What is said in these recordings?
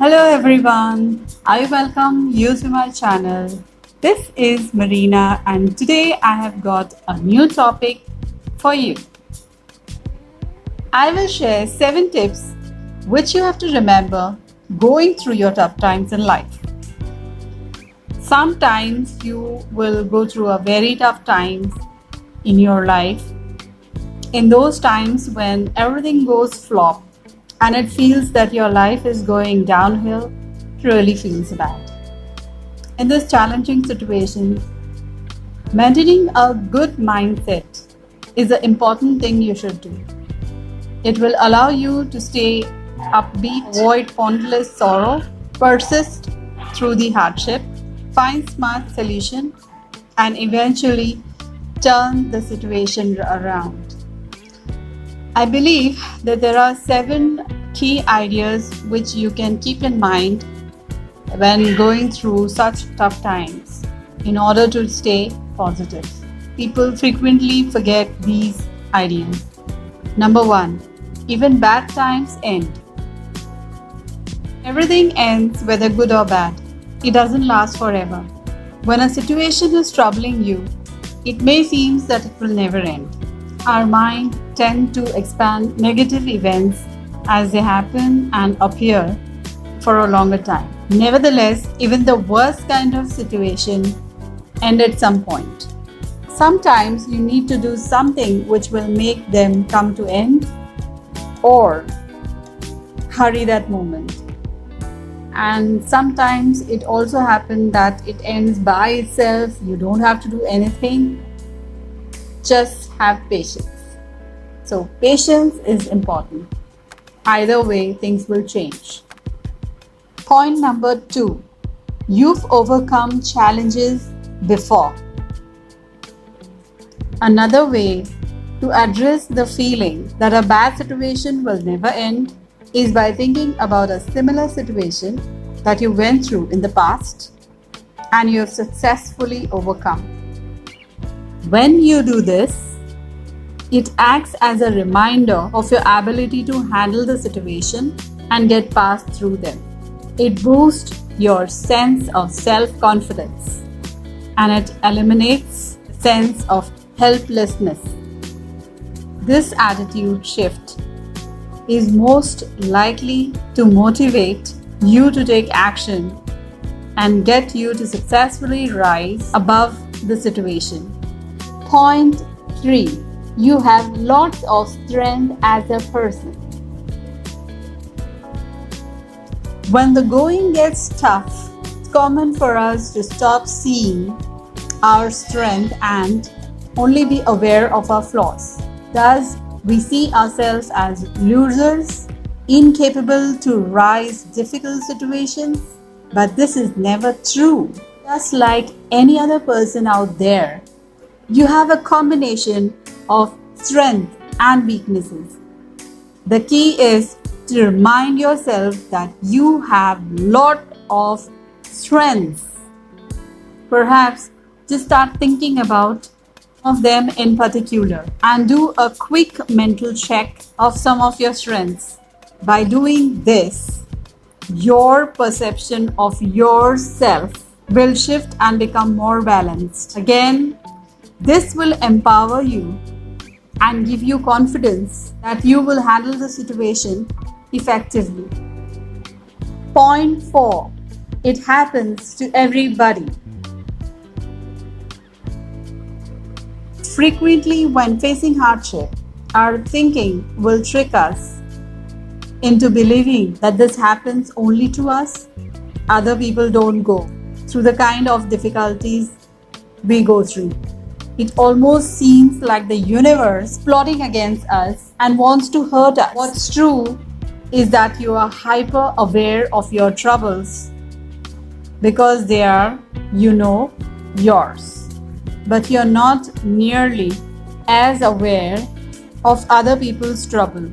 Hello everyone, I welcome you to my channel. This is Marina and today I have got a new topic for you. I will share 7 tips which you have to remember going through your tough times in life. Sometimes you will go through a very tough times in your life. In those times when everything goes flop and it feels that your life is going downhill, it really feels bad. In this challenging situation, maintaining a good mindset is an important thing you should do. It will allow you to stay upbeat, avoid pointless sorrow, persist through the hardship, find smart solution, and eventually turn the situation around. I believe that there are 7 key ideas which you can keep in mind when going through such tough times in order to stay positive. People frequently forget these ideas. Number 1, even bad times end. Everything ends, whether good or bad. It doesn't last forever. When a situation is troubling you, it may seem that it will never end. Our mind tend to expand negative events as they happen and appear for a longer time. Nevertheless, even the worst kind of situation end at some point. Sometimes you need to do something which will make them come to end or hurry that moment. And sometimes it also happens that it ends by itself. You don't have to do anything. Just have patience. So patience is important. Either way, things will change. Point number 2, you've overcome challenges before. Another way to address the feeling that a bad situation will never end is by thinking about a similar situation that you went through in the past and you have successfully overcome. When you do this, it acts as a reminder of your ability to handle the situation and get past through them. It boosts your sense of self-confidence and it eliminates the sense of helplessness. This attitude shift is most likely to motivate you to take action and get you to successfully rise above the situation. Point 3. You have lots of strength as a person. When the going gets tough, it's common for us to stop seeing our strength and only be aware of our flaws. Thus, we see ourselves as losers, incapable to rise difficult situations, but this is never true. Just like any other person out there, you have a combination of strength and weaknesses. The key is to remind yourself that you have lot of strengths. Perhaps just start thinking about of them in particular and do a quick mental check of some of your strengths. By doing this, your perception of yourself will shift and become more balanced. Again, this will empower you and give you confidence that you will handle the situation effectively. Point 4. It happens to everybody. Frequently, when facing hardship, our thinking will trick us into believing that this happens only to us. Other people don't go through the kind of difficulties we go through. It almost seems like the universe plotting against us and wants to hurt us. What's true is that you are hyper aware of your troubles because they are, yours. But you're not nearly as aware of other people's trouble,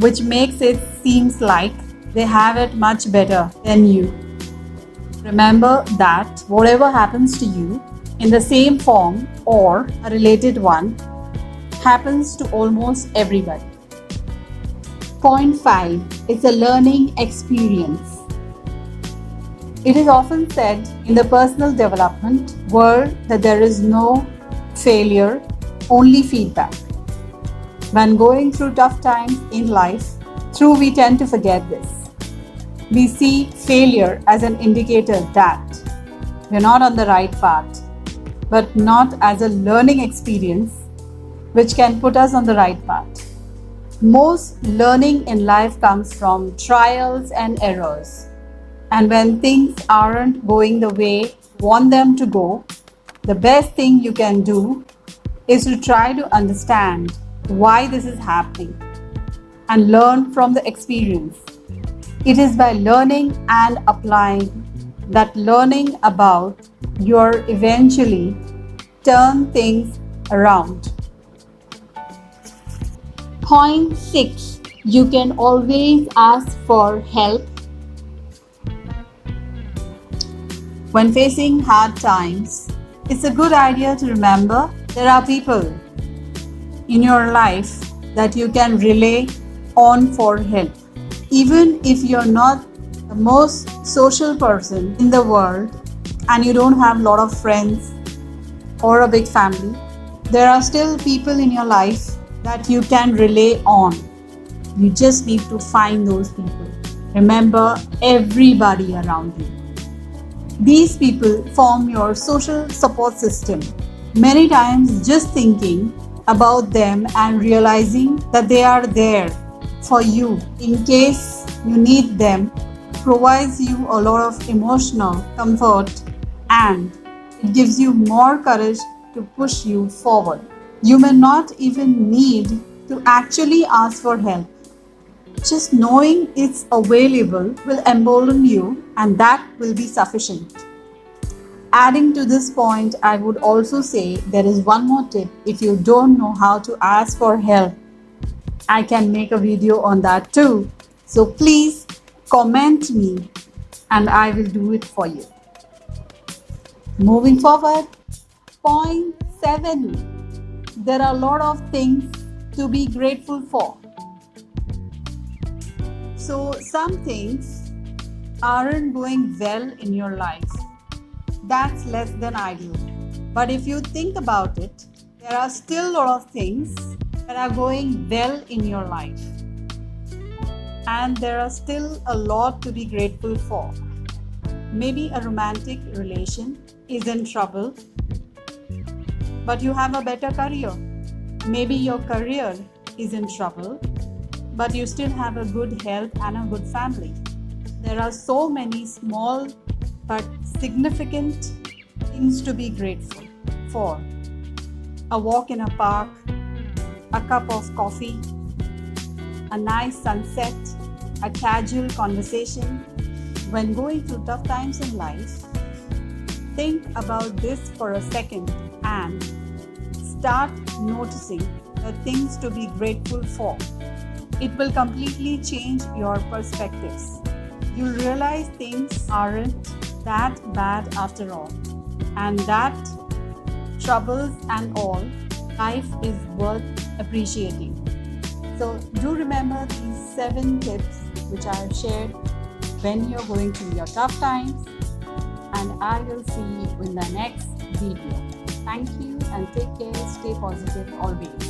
which makes it seems like they have it much better than you. Remember that whatever happens to you in the same form or a related one happens to almost everybody. Point 5 is a learning experience. It is often said in the personal development world that there is no failure, only feedback. When going through tough times in life, we tend to forget this. We see failure as an indicator that we're not on the right path, but not as a learning experience which can put us on the right path. Most learning in life comes from trials and errors. And when things aren't going the way you want them to go, the best thing you can do is to try to understand why this is happening and learn from the experience. It is by learning and applying that learning about your eventually turn things around. Point 6. You can always ask for help. When facing hard times, it's a good idea to remember there are people in your life that you can rely on for help. Even if you're not the most social person in the world and you don't have a lot of friends or a big family, there are still people in your life that you can rely on. You just need to find those people. Remember everybody around you. These people form your social support system. Many times, just thinking about them and realizing that they are there for you in case you need them provides you a lot of emotional comfort, and it gives you more courage to push you forward. You may not even need to actually ask for help. Just knowing it's available will embolden you, and that will be sufficient. Adding to this point, I would also say there is one more tip. If you don't know how to ask for help, I can make a video on that too. So please comment me and I will do it for you. Moving forward, point 7. There are a lot of things to be grateful for. So some things aren't going well in your life. That's less than ideal. But if you think about it, there are still a lot of things that are going well in your life. And there are still a lot to be grateful for. Maybe a romantic relation is in trouble, but you have a better career. Maybe your career is in trouble, but you still have a good health and a good family. There are so many small but significant things to be grateful for. A walk in a park, a cup of coffee, a nice sunset, a casual conversation. When going through tough times in life, think about this for a second and start noticing the things to be grateful for. It will completely change your perspectives. You'll realize things aren't that bad after all, and that troubles and all, life is worth appreciating. So do remember these 7 tips which I have shared when you're going through your tough times, and I will see you in the next video. Thank you and take care. Stay positive always.